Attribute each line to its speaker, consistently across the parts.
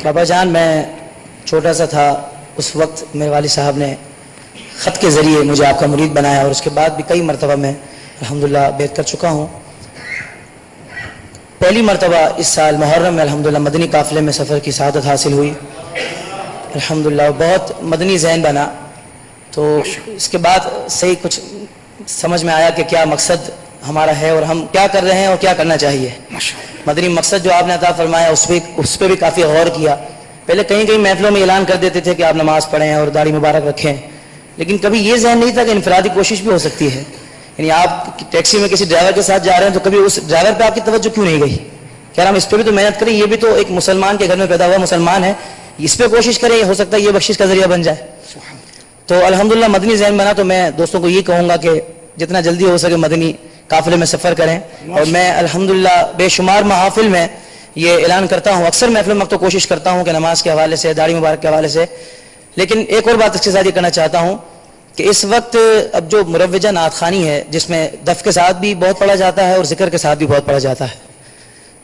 Speaker 1: بابا جان میں چھوٹا سا تھا اس وقت میرے والد صاحب نے خط کے ذریعے مجھے آپ کا مرید بنایا اور اس کے بعد بھی کئی مرتبہ میں الحمدللہ بیعت کر چکا ہوں. پہلی مرتبہ اس سال محرم میں الحمدللہ مدنی قافلے میں سفر کی سعادت حاصل ہوئی الحمدللہ. بہت مدنی ذہن بنا تو اس کے بعد صحیح کچھ سمجھ میں آیا کہ کیا مقصد ہمارا ہے اور ہم کیا کر رہے ہیں اور کیا کرنا چاہیے. مدنی مقصد جو آپ نے عطا فرمایا اس پہ بھی کافی غور کیا. پہلے کہیں کہیں محفلوں میں اعلان کر دیتے تھے کہ آپ نماز پڑھیں اور داڑھی مبارک رکھیں, لیکن کبھی یہ ذہن نہیں تھا کہ انفرادی کوشش بھی ہو سکتی ہے. یعنی آپ ٹیکسی میں کسی ڈرائیور کے ساتھ جا رہے ہیں تو کبھی اس ڈرائیور پہ آپ کی توجہ کیوں نہیں گئی کہ ہم اس پہ بھی تو محنت کریں, یہ بھی تو ایک مسلمان کے گھر میں پیدا ہوا مسلمان ہے, اس پہ کوشش کریں, ہو سکتا ہے یہ بخشش کا ذریعہ بن جائے. تو الحمدللہ مدنی ذہن بنا. تو میں دوستوں کو یہ کہوں گا کہ جتنا جلدی ہو سکے مدنی قافلے میں سفر کریں. اور میں الحمدللہ بے شمار محافل میں یہ اعلان کرتا ہوں, اکثر محفل میں تو کوشش کرتا ہوں کہ نماز کے حوالے سے, داڑھی مبارک کے حوالے سے. لیکن ایک اور بات اس کے ساتھ یہ کرنا چاہتا ہوں کہ اس وقت اب جو مروجہ نعت خوانی ہے جس میں دف کے ساتھ بھی بہت پڑھا جاتا ہے اور ذکر کے ساتھ بھی بہت پڑھا جاتا ہے,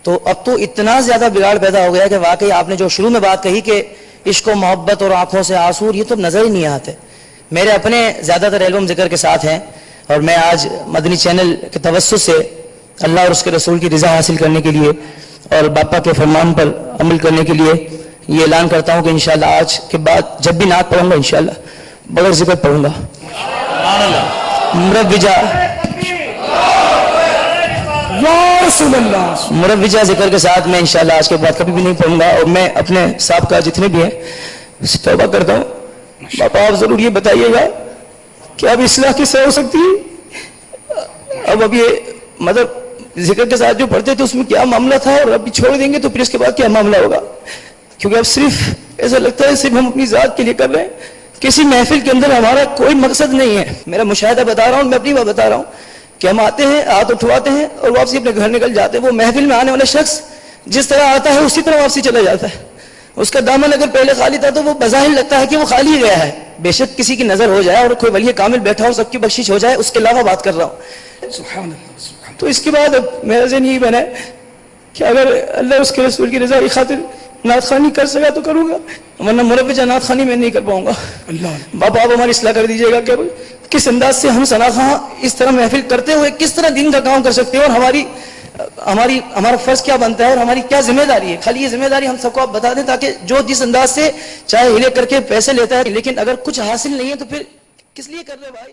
Speaker 1: تو اب تو اتنا زیادہ بگاڑ پیدا ہو گیا کہ واقعی آپ نے جو شروع میں بات کہی کہ عشق و محبت اور آنکھوں سے آنسو, یہ تو نظر ہی نہیں آتے. میرے اپنے زیادہ تر البم ذکر کے ساتھ ہیں اور میں آج مدنی چینل کے توسط سے اللہ اور اس کے رسول کی رضا حاصل کرنے کے لیے اور باپا کے فرمان پر عمل کرنے کے لیے یہ اعلان کرتا ہوں کہ انشاءاللہ آج کے بعد جب بھی نعت پڑھوں گا انشاءاللہ بغیر ذکر پڑھوں گا. مروجہ ذکر کے ساتھ میں انشاءاللہ آج کے بعد کبھی بھی نہیں پڑھوں گا. اور میں اپنے سابقہ جتنے بھی ہیں اس سے توبہ کرتا ہوں. باپا آپ ضرور یہ بتائیے گا کہ اب اصلاح کس طرح ہو سکتی ہے. اب یہ مطلب ذکر کے ساتھ جو پڑھتے تھے اس میں کیا معاملہ تھا اور ابھی چھوڑ دیں گے تو پھر اس کے بعد کیا معاملہ ہوگا, کیونکہ اب صرف ایسا لگتا ہے صرف ہم اپنی ذات کے لیے کر رہے ہیں, کسی محفل کے اندر ہمارا کوئی مقصد نہیں ہے. میرا مشاہدہ بتا رہا ہوں, میں اپنی بات بتا رہا ہوں کہ ہم آتے ہیں, ہاتھ اٹھواتے ہیں اور واپسی اپنے گھر نکل جاتے ہیں. وہ محفل میں آنے والا شخص جس طرح آتا ہے اسی طرح واپسی چلا جاتا ہے. اس کا دامن اگر پہلے خالی تھا تو وہ بظاہر لگتا ہے کہ وہ خالی گیا ہے. بے شک کسی کی نظر ہو جائے اور کوئی ولی کامل بیٹھا ہو, سب کی بخشش ہو جائے, اس کے علاوہ بات کر رہا ہوں. سبحان اللہ. تو اس کے بعد اب میرا ذہن یہی بنا ہے کہ اگر اللہ اس کے رسول کی رضا کی خاطر نعت خوانی کر سکا تو کروں گا, ورنہ مروجہ نعت خوانی میں نہیں کر پاؤں گا. باپا آپ ہماری اصلاح کر دیجیے گا کہ کس انداز سے ہم ثنا خواں اس طرح محفل کرتے ہوئے کس طرح دین کا کام کر سکتے ہیں اور ہمارا فرض کیا بنتا ہے اور ہماری کیا ذمہ داری ہے. خالی یہ ذمہ داری ہم سب کو آپ بتا دیں تاکہ جو جس انداز سے چاہے ہلے کر کے پیسے لیتا ہے, لیکن اگر کچھ حاصل نہیں ہے تو پھر کس لیے کر رہے بھائی.